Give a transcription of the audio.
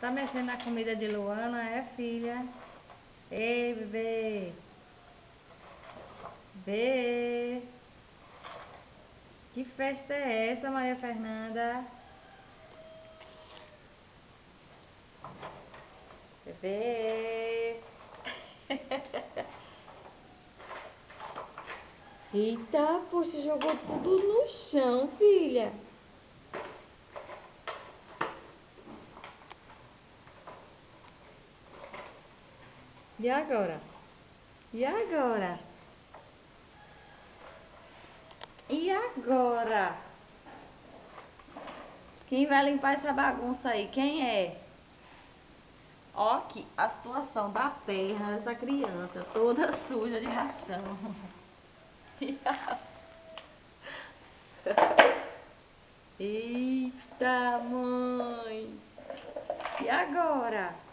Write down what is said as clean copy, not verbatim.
Tá mexendo na comida de Luana, é, filha? Ei, bebê. Bebê. Que festa é essa, Maria Fernanda? Bebê. Eita, poxa, jogou tudo no chão, filha. E agora? E agora? E agora? Quem vai limpar essa bagunça aí? Quem é? Ó aqui a situação da perna dessa criança, toda suja de ração. Eita, mãe! E agora?